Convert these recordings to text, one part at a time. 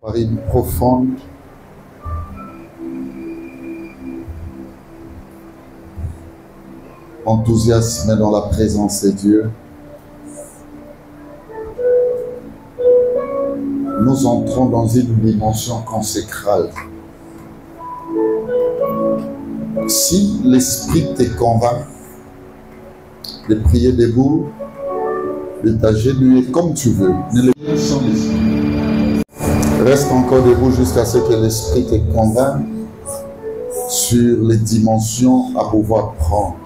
Par une profonde enthousiasme dans la présence de Dieu, nous entrons dans une dimension consacrale. Si l'Esprit te convainc de prier debout, de t'agenouiller comme tu veux, ne le fais sans l'Esprit. Reste encore debout jusqu'à ce que l'Esprit te convainque sur les dimensions à pouvoir prendre.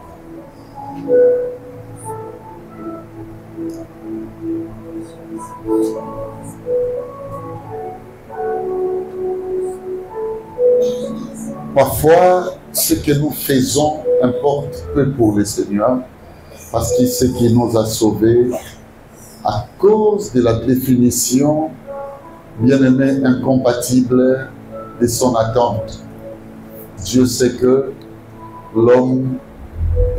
Parfois, ce que nous faisons importe peu pour le Seigneur, parce que c'est ce qui nous a sauvés à cause de la définition bien-aimé incompatible de son attente. Dieu sait que l'homme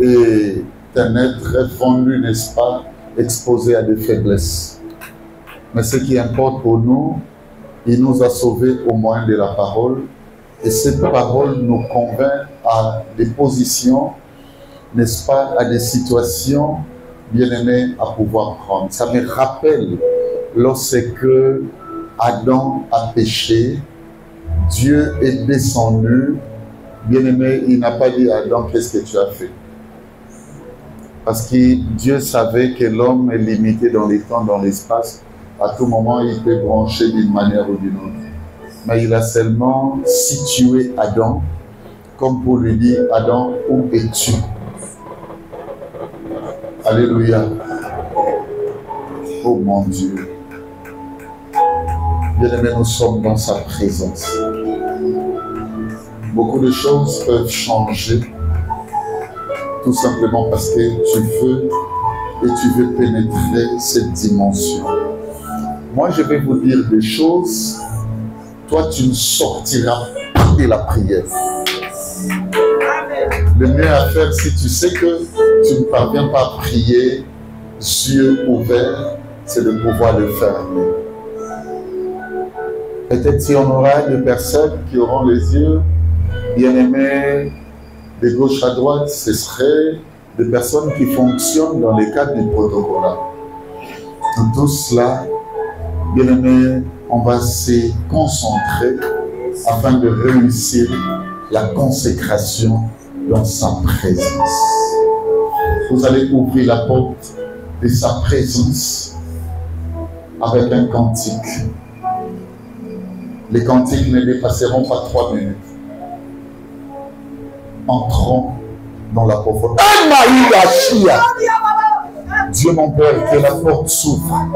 est un être fondu, n'est-ce pas, exposé à des faiblesses. Mais ce qui importe pour nous, il nous a sauvés au moyen de la parole. Et cette parole nous convainc à des positions, n'est-ce pas, à des situations, bien-aimées, à pouvoir prendre. Ça me rappelle lorsque Adam a péché, Dieu est descendu. Bien-aimé, il n'a pas dit à Adam, qu'est-ce que tu as fait? Parce que Dieu savait que l'homme est limité dans les temps, dans l'espace. À tout moment, il peut brancher d'une manière ou d'une autre. Mais il a seulement situé Adam, comme pour lui dire, Adam, où es-tu? Alléluia. Oh mon Dieu. Bien-aimés, nous sommes dans sa présence. Beaucoup de choses peuvent changer, tout simplement parce que tu veux pénétrer cette dimension. Moi, je vais vous dire des choses. Toi, tu ne sortiras pas de la prière. Le mieux à faire, si tu sais que tu ne parviens pas à prier, yeux ouverts, c'est de pouvoir le fermer. Peut-être si on aura des personnes qui auront les yeux bien-aimés de gauche à droite, ce seraient des personnes qui fonctionnent dans les cadres du protocole. Nous tous là, bien-aimés, on va se concentrer afin de réussir la consécration dans sa présence. Vous allez ouvrir la porte de sa présence avec un cantique. Les cantiques ne dépasseront pas 3 minutes. Entrons dans la profondeur. Dieu mon Père, que la porte s'ouvre.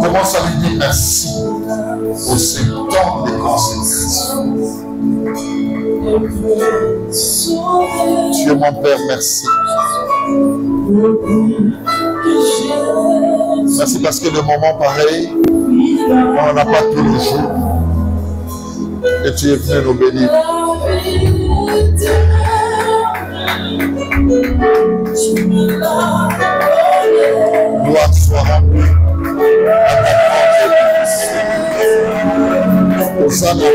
Commence à lui dire merci pour ce temps de consécration. Dieu mon Père, merci. Merci parce que de moments pareils, on n'en a pas tous les jours. Et tu es venu nous bénir. Gloire soit rendue à ta Hosanna.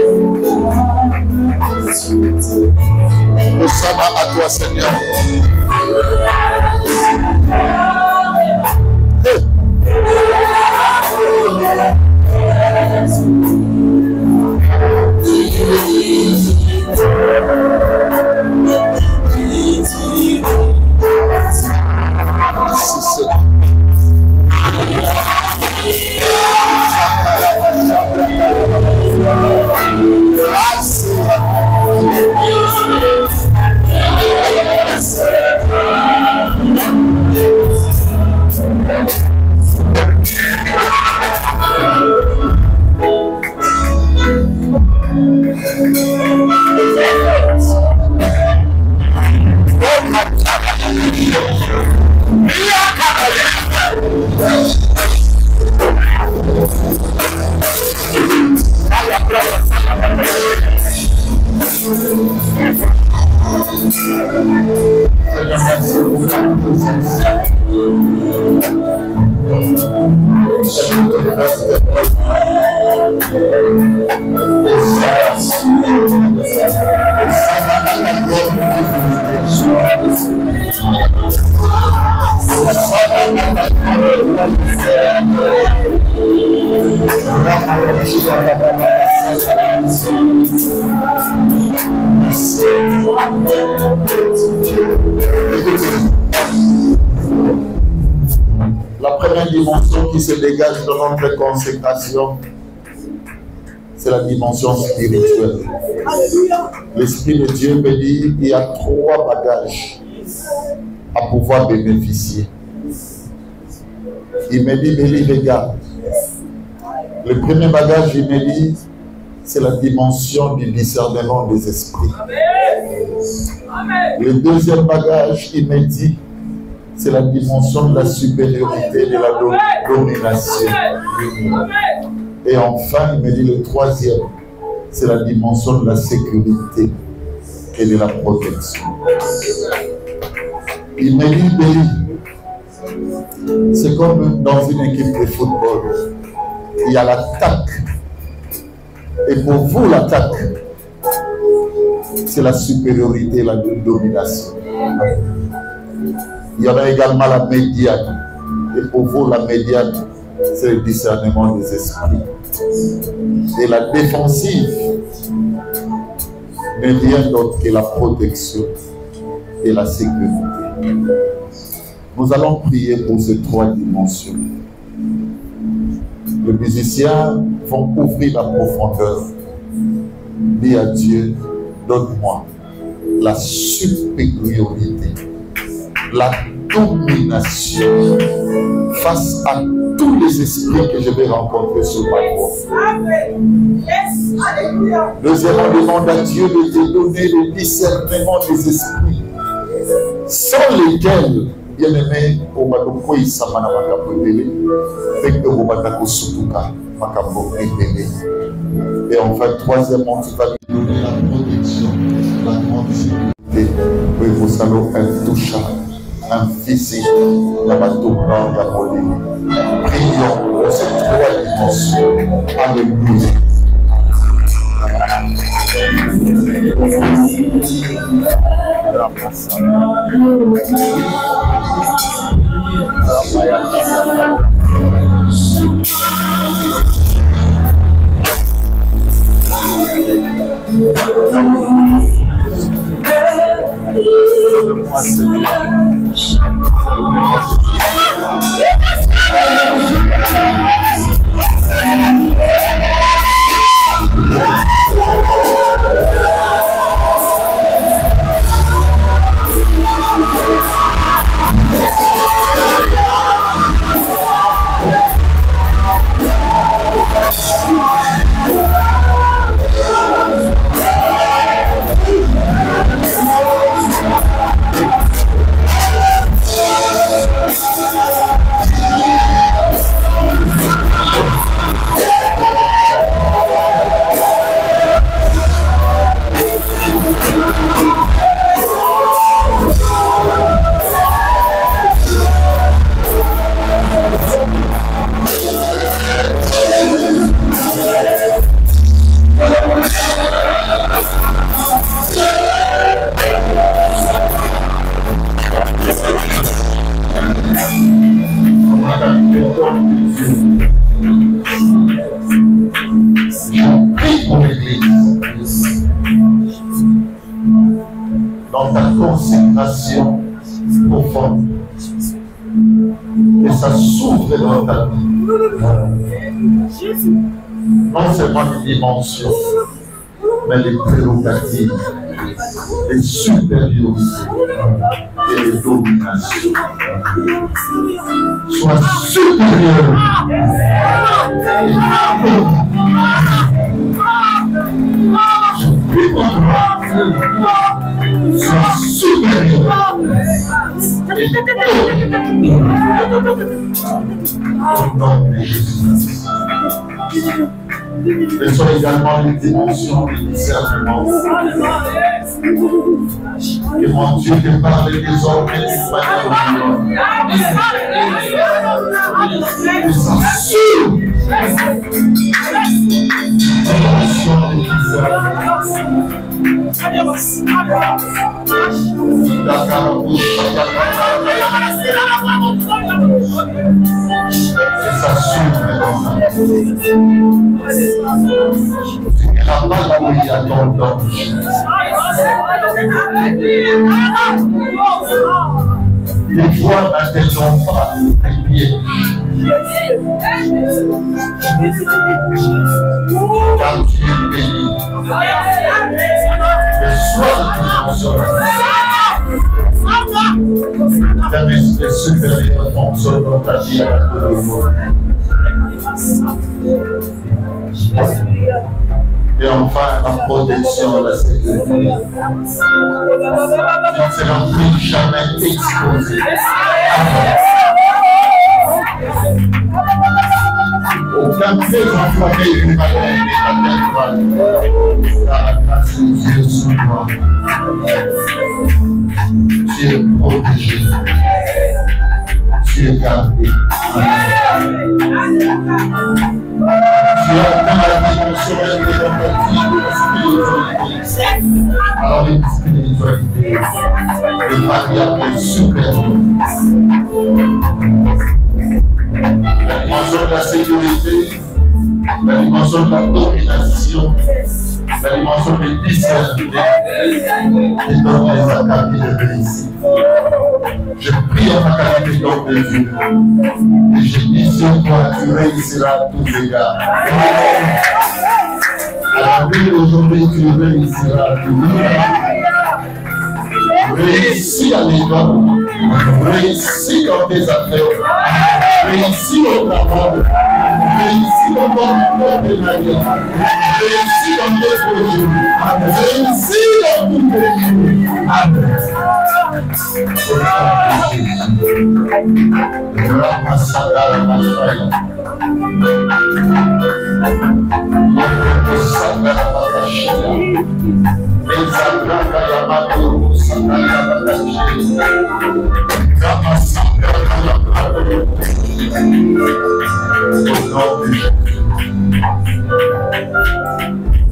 Hosanna à toi, Seigneur. La première dimension qui se dégage de notre consécration, c'est la dimension spirituelle. L'Esprit de Dieu me dit qu'il y a 3 bagages à pouvoir bénéficier. Il me dit, Béli, regarde. Le premier bagage, il me dit, c'est la dimension du discernement des esprits. Le deuxième bagage, il me dit, c'est la dimension de la supériorité, de la domination. Et enfin, il me dit le troisième, c'est la dimension de la sécurité et de la protection. Il me dit, Béli, c'est comme dans une équipe de football. Il y a l'attaque. Et pour vous, l'attaque, c'est la supériorité et la domination. Il y en a également la médiane. Et pour vous, la médiane, c'est le discernement des esprits. Et la défensive n'est rien d'autre que la protection et la sécurité. Nous allons prier pour ces 3 dimensions. Les musiciens vont ouvrir la profondeur. Dis à Dieu, donne-moi la supériorité, la domination face à tous les esprits que je vais rencontrer sur ma voie. Deuxièmement, demande à Dieu de te donner le discernement des esprits, sans lesquels, bien-aimé, au Badoko Isamana Makapodele, avec le Badako Sutuka Makapodele. Et enfin, troisièmement, tu vas lui donner la protection, la grande sécurité. Oui, vous allez intouchable, invisible, la bateau blanc, la moline. Prions pour ces 3 dimensions. Alléluia. Dans ta consécration profonde, et ça s'ouvre dans ta vie. Non seulement les dimensions, mais les prérogatives, les supériorités et les dominations. Sois supérieur. Sois supérieur. Au nom de Jésus. mais sont également les dimensions du discernement. Et mon Dieu te parle désormais d'une manière et ça s'ouvre. Dimension du discernement. Et ça s'ouvre. Tu n'iras pas là où il y a ton danger. Les voies n'atteindront pas tes pieds. Car tu es béni. Mais sois le respect supérieur fonctionne dans ta vie à la et enfin, la protection, la sécurité. Tu ne seras plus jamais exposé. Aucun de tes enflammés ne va gagner ta tête. Car la grâce de Dieu sur toi. Tu es protégé. Tu es gardé. Tu as dans la dimension de la spiritualité. Alors une spiritualité de variable supérieure. La dimension de la sécurité, la dimension de la domination, la dimension du discernement et donc les académies de réussite. Je prie en ta qualité d'homme de Dieu et je dis sur toi, tu réussiras à tous égards. À la vie d'aujourd'hui, tu réussiras à tous égards. Réussis à l'école, réussis dans tes affaires, réussis au travail, réussis dans ton partenariat, réussis dans tes projets, réussis dans tous tes jours. Amen.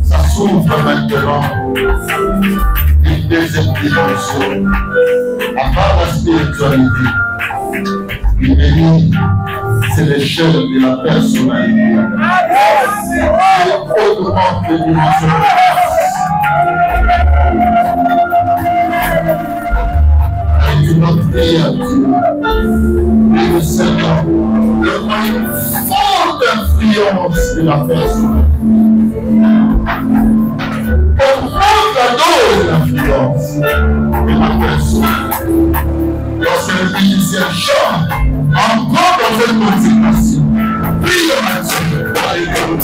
Ça s'ouvre maintenant une deuxième dimension. À part la spiritualité, c'est l'échelle de la personnalité. C'est autrement de dimension. Et tu dois prier à Dieu. Et le Seigneur donne une forte influence de la personne. Augmente la dose d'influence de la personne. Lorsque le musicien chante, encore dans cette consécration, prie le matin, alléluia.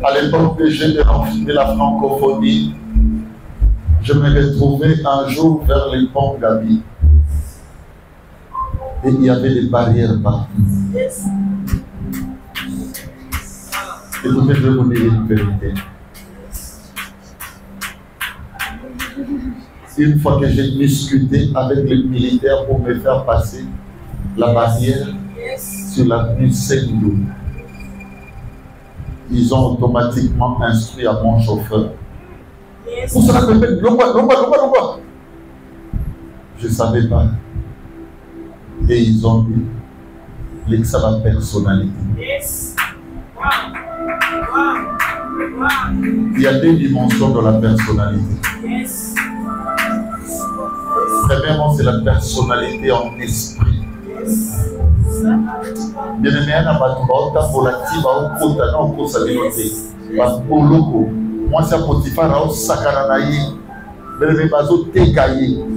À l'époque que j'ai de la francophonie, je me retrouvais un jour vers les ponts Gabi. Et il y avait des barrières partout. Et vous devez vous dire une vérité. Une fois que j'ai discuté avec les militaires pour me faire passer la barrière sur l'avenue Sendou, ils ont automatiquement instruit à mon chauffeur. Pour cela, je ne savais pas. Et ils ont dit, l'exa la personnalité. Il y a deux dimensions dans la personnalité. Premièrement, c'est la personnalité en esprit. Bien aimé, moi c'est Potiphar,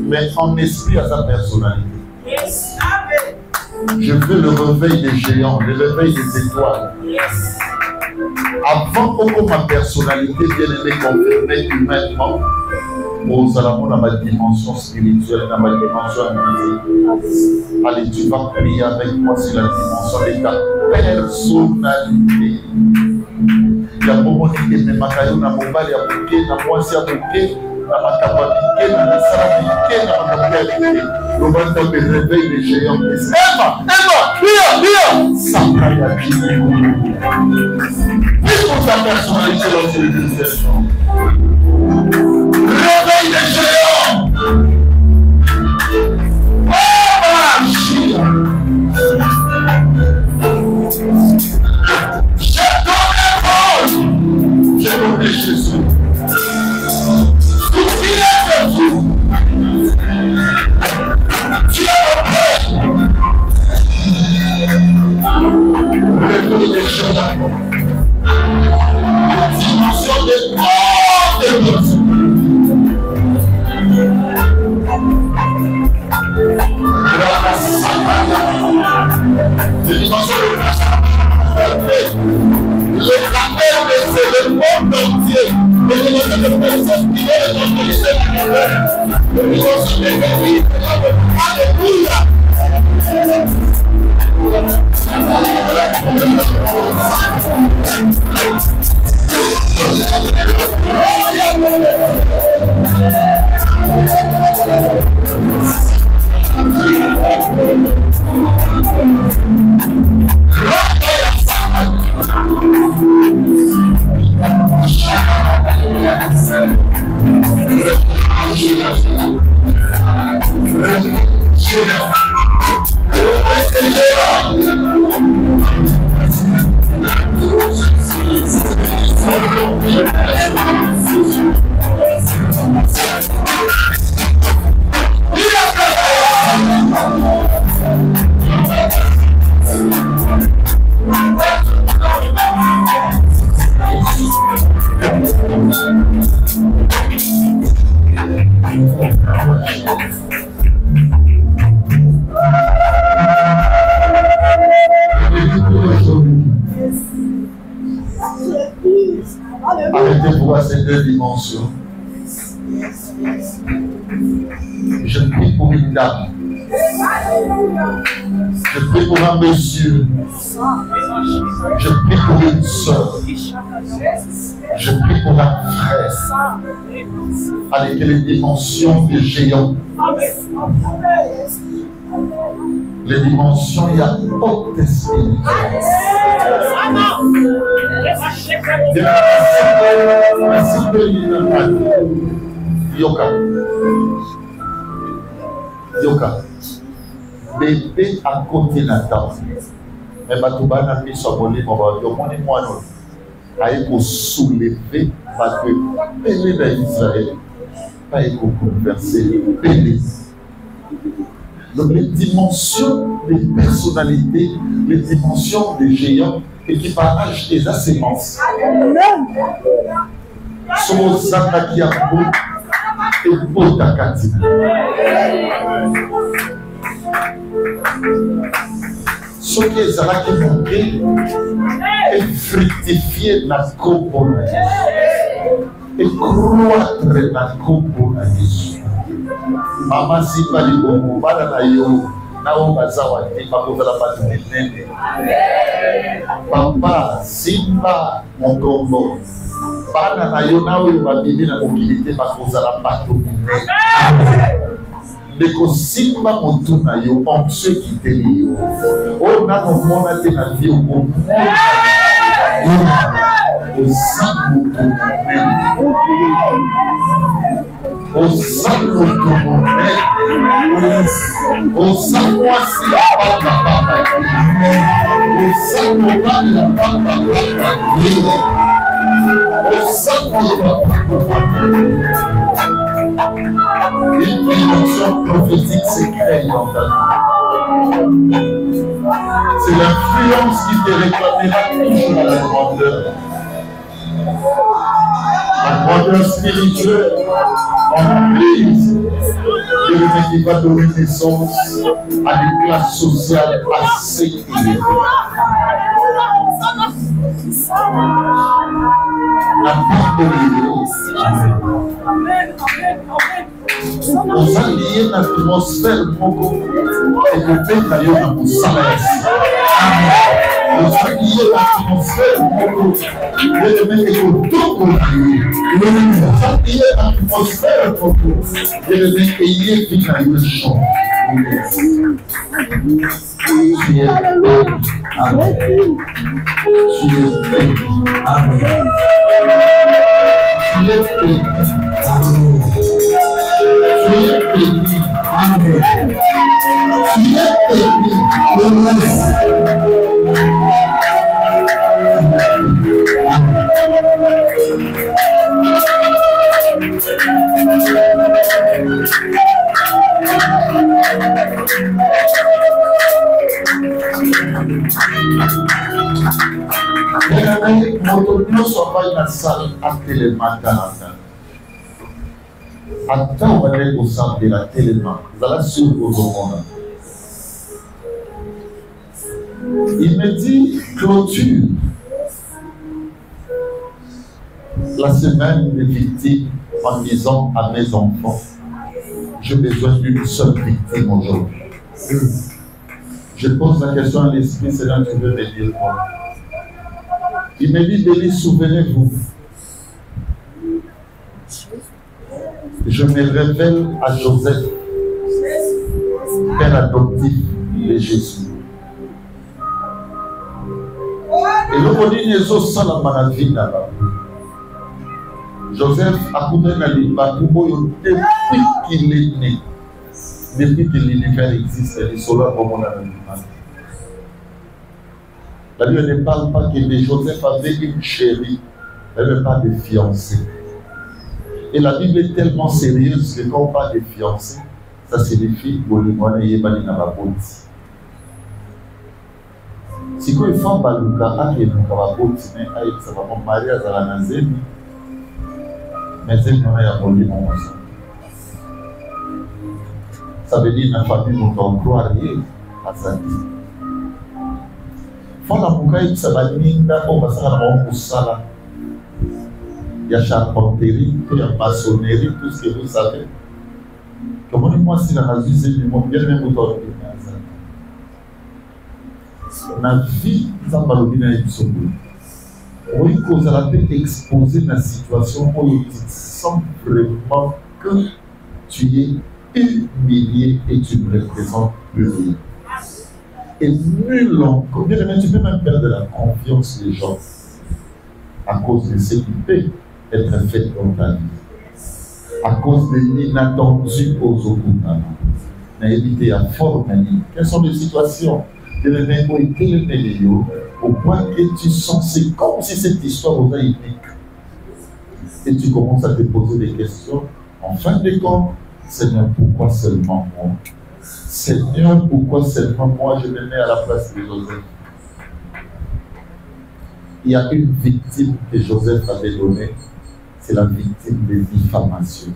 mais en esprit à sa personnalité. Je veux le réveil des géants, le réveil des étoiles. Avant que ma personnalité vienne être confirmée humainement, aux alentours dans ma dimension spirituelle, dans ma dimension physique. Allez, tu vas prier avec moi sur la dimension de ta personnalité. Il y a un moment qui est même à na mobile à bouquet, na moi c'est à bouquet, na ma capacité, na ma salabilité, na ma capacité. Le moment de réveil des géants. Emma, viens, ça va y aller. Pour ta personnalité dans cette utilisation. Réveil des géants. Oh magie. Je donne Jésus. Soufflez de vous. Tu es mon Père. Réveil des géants. Dimension de corps de Dieu. Le rappel de le monde entier, mais le monde de personnes qui est dans le Seigneur, le dimension de vie, alléluia. Arrêtez de voir ces deux dimensions. Je prie pour une dame. Je prie pour un monsieur. Je prie pour une soeur. Je prie pour un frère. Avec les dimensions des géants. Les dimensions, il y a haute esprit. Yoka. Bébé à côté Nathan. Mais Batouba n'a mis son mollet, mon bas. Yo, mon et moi, non. Aïe, pour soulever, parce que Pélé d'Israël, pas pour converser, Pélé. Donc, les dimensions des personnalités, les dimensions des géants, et qui partagent des assémences. Sont Zakakiapo et Botakati. Ce qui est Zalaki manqué est fructifié dans la componente et croître dans la componente. Maman, si pas les bons, pas la yo, na bazawa, et pas pour la bataille. Papa, Simba, mon combo. Bana na yo na oyo babimi na mobilité bakozala bato minene. Ndeko simba motu na yo anxe kiteli yo. Oyo nakomona te na vie okomona oza motu monene. Oza motu monene. Oza mwasi ya papa. Oza mobali ya papa. Une dimension prophétique s'écrit dans ta vie. C'est l'influence qui te réclamera toujours à la grandeur. La grandeur spirituelle en Église, qui va donner naissance à une classe sociale assez élevée. La part de l'Église. Nous allons lier l'atmosphère et le peuple d'ailleurs dans mon salaire. Nous allons lier l'atmosphère et le mec est au dos. Nous allons lier l'atmosphère et le mec est venu dans le champ. Tu es béni. Amen. Tu es béni. Amen. Tu es béni. Amen. Tu es béni. Amen. Tu es béni. Nous sommes pas dans la salle à télématin. Attends, on va aller au centre de la télématin. Vous allez sur vos hommes. Il me dit clôture la semaine des victimes en disant à mes enfants, j'ai besoin d'une seule victime aujourd'hui. Je pose la question à l'esprit, c'est là que tu veux me dire quoi. Il me dit, Béli, souvenez-vous, je me révèle à Joseph, père adoptif de Jésus. Et le mot dit, Nézo Salamanavi là-bas. Joseph a coupé dans l'Iba, depuis qu'il est né, depuis que l'univers existe, il est solaire comme on a dit. La Bible ne parle pas que Joseph avait une chérie, elle ne parle de fiancée. Et la Bible est tellement sérieuse que quand on parle de fiancée, ça signifie que le monde est bani na baboti. Si quoi il faut baluka ake na baboti, mais aïe ça va pas marier à la nazemi, mais c'est non ya boli mon ça. Ça veut dire la famille nous croire à ça. Fala mukai sabaninda o basala na musala. Il y a charpenterie, il y a maçonnerie, tout ce que vous savez. Comment moi si la raison c'est du monde bien même autour de ça. La vie ça va le bien être sauvé. Oui, cause à la paix exposé dans la situation où tu sens vraiment que tu es humilié et tu ne représentes plus rien. Et nul encore, bien aimé, tu peux même perdre la confiance des gens à cause de ce qui peut être fait dans ta vie, à cause de l'inattendu aux Okutana. n'a évité à former. Quelles sont les situations de l'événement et quel est au point que tu sens, c'est comme si cette histoire vous a épique. Et tu commences à te poser des questions. En fin de compte, Seigneur, pourquoi seulement moi? Seigneur, pourquoi seulement moi? Je me mets à la place de Joseph. Il y a une victime que Joseph avait donnée, c'est la victime de diffamation.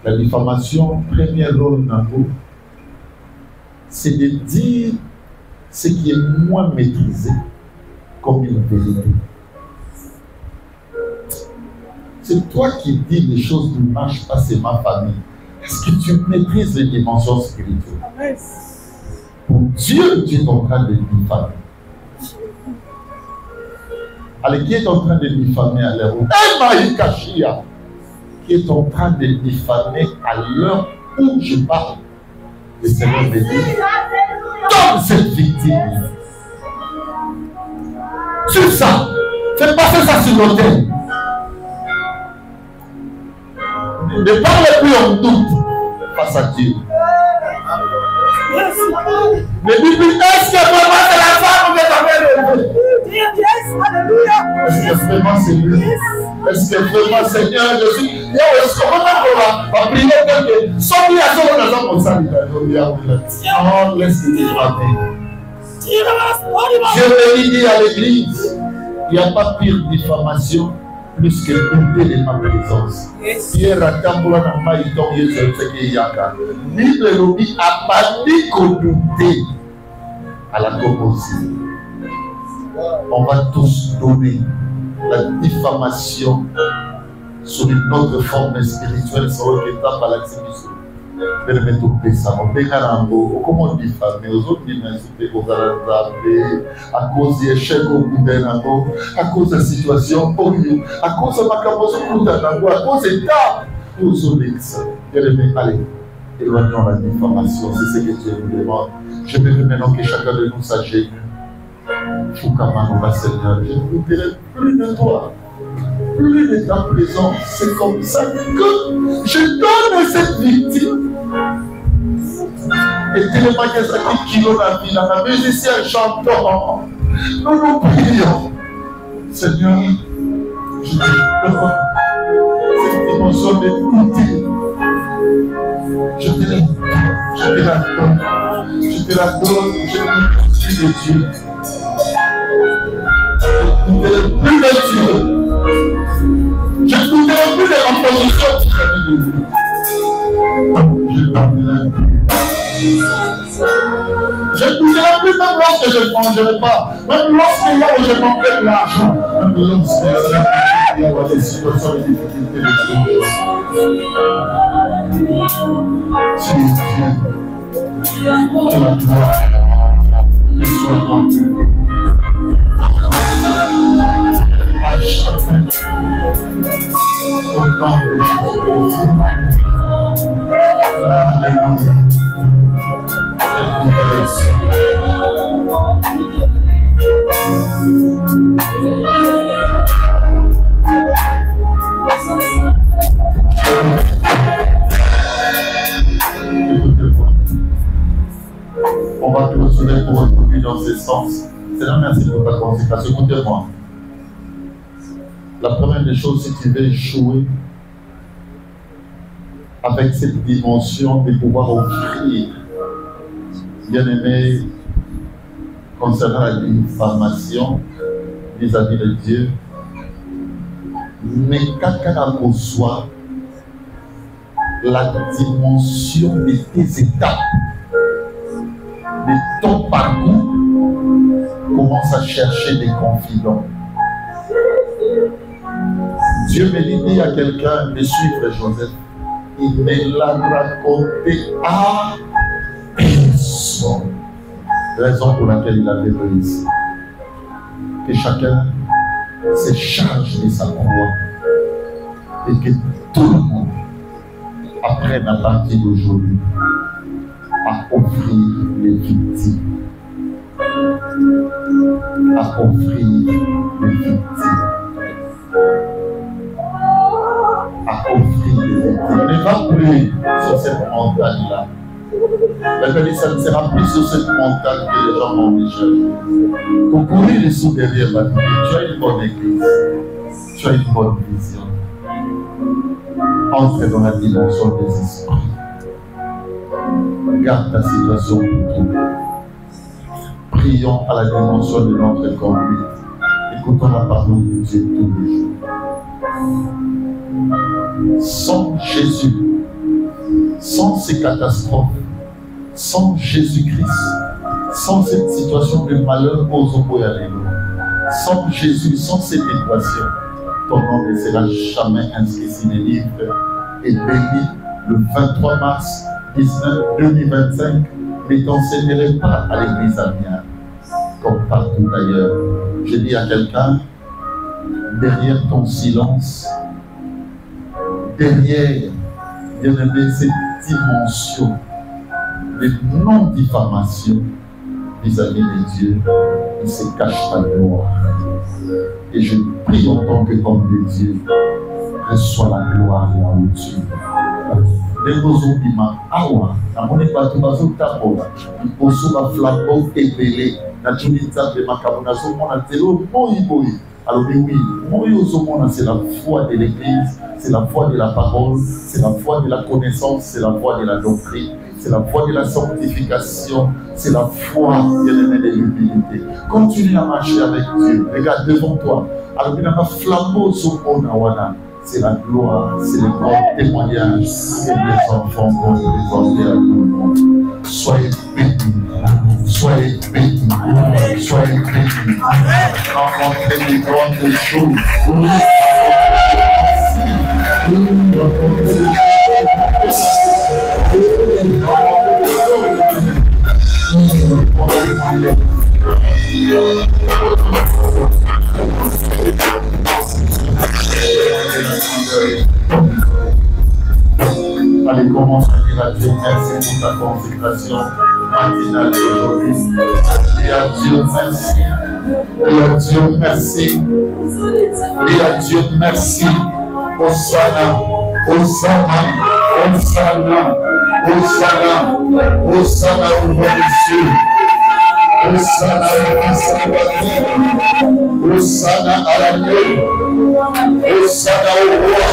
La diffamation, premier rôle dans vous, c'est de dire ce qui est moins maîtrisé comme une vérité. C'est toi qui dis les choses qui ne marchent pas, c'est ma famille. Est-ce que tu maîtrises les dimensions spirituelles? Pour Dieu, tu es en train de diffamer. Allez, qui est en train de diffamer à l'heure où qui est en train de diffamer à l'heure où je parle? Le Seigneur me dit, donne cette victime. Sur ça, fais passer ça sur l'autel. Ne parlez plus en doute face à Dieu. Mais dis plus, est-ce que vraiment c'est la femme que vous avez élevée? Est-ce que vraiment c'est lui? Est-ce que vraiment Seigneur, je suis. Est-ce qu'on va prier quelqu'un? Sans lui à son raison comme ça, non, laisse-le frapper. Je vais dire à l'église, il n'y a pas pire diffamation plus que douter de ma présence. Pierre a tamboula na maïton yezeke yaka. Bible lobi a pas dit qu'on douter à la composition. On va tous donner la diffamation sur une autre forme spirituelle sur le état par l'activité. De le mettre au péssard, on peut carambo, comment diffamer aux autres insulter aux arabes, à cause des échecs au gouvernement, à cause de la situation, à cause de ma capacité, à cause de l'État, tous aux ex. Allez, éloignons la diffamation, c'est ce que Dieu nous demande. Je veux maintenant que chacun de nous sache. Foukamano, Seigneur, je ne voudrais plus de toi, plus de ta présence. C'est comme ça que je donne cette victime. Et tellement qu'il y a 5 kilos la vie, la musicien chantant. Nous nous prions. Seigneur, je te donne cette dimension de douter. Je te la donne. Je te la donne. Je te prie de Dieu. Je ne voudrais plus de Dieu. Je ne voudrais plus de l'opposition vis-à-vis de vous. Je t'emmène. Je ne voudrais plus même lorsque je ne mangerai pas. Même lorsque là où je manquerai de l'argent. Même lorsque il y a des situations de difficulté de Dieu. Tu es Dieu. Tu as gloire. Et sois rendu. À chacun. Au temps de Jésus. Alléluia. On va clôturer pour aujourd'hui dans ce sens. Seigneur, merci pour ta consécration. Écoutez-moi. La première des choses, si tu veux jouer avec cette dimension de pouvoir offrir, bien aimé, concernant la diffamation vis-à-vis de Dieu, mais quelqu'un reçoit la dimension de tes étapes, de ton parcours, commence à chercher des confidents. Dieu me dit à quelqu'un de suivre Joseph. Il me l'a raconté à personne. Raison pour laquelle il avait réussi. Que chacun se charge de sa croix. Et que tout le monde apprenne à partir d'aujourd'hui à offrir les victimes. À offrir les victimes. À offrir les ne va plus sur cette montagne-là. La Bible dit ça ne sera plus sur cette montagne que les gens vont déjà. Pour courir les sous derrière la vie, tu as une bonne église, tu as une bonne vision. Entre dans la dimension des esprits. Regarde ta situation pour tout. Prions à la dimension de notre conduite. Écoutons la parole de Dieu tous les jours. Sans Jésus, sans ces catastrophes, sans Jésus-Christ, sans cette situation de malheur aux Oboyalelo, sans Jésus, sans cette équation, ton nom ne sera jamais inscrit sur les livres et béni le 23 mars 2025 ne t'enseignerai pas à l'église Amiens comme partout ailleurs. Je dis à quelqu'un, derrière ton silence, derrière, bien-aimé, cette dimension de non-diffamation vis-à-vis de Dieu, il se cache ta gloire. Et je prie en tant que homme de Dieu, reçois la gloire là où tu es. Les bozobima, awa, na mone bato bazotambola, liboso ba flambeau ébélé, na tunita de makabona zomona telo boyi. Alors oui, c'est la foi de l'Église, c'est la foi de la parole, c'est la foi de la connaissance, c'est la foi de la doctrine, c'est la foi de la sanctification, c'est la foi de l'humilité. Continue à marcher avec Dieu. Regarde devant toi. Alors il y a un flambeau sur Onawana. C'est la gloire, c'est le grand témoignage que les enfants vont dévoiler à tout le monde. Soyez bénis, soyez bénis, soyez bénis. Rencontrez les grandes choses. Allez, commence à dire à Dieu merci pour ta consécration matinale d'aujourd'hui. Et à Dieu merci. Et à Dieu merci. Et à Dieu merci. Hosanna, Hosanna, Hosanna, Hosanna, Hosanna au roi des cieux. Hosanna au Salvateur. Hosanna à l'agneau. Hosanna au roi.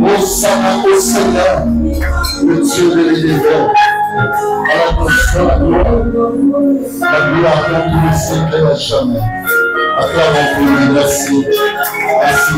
Hosanna au Seigneur, le Dieu de l'univers. Alors nous soit la gloire dans tous les siècles et à jamais. Acclamons-nous, merci. Merci.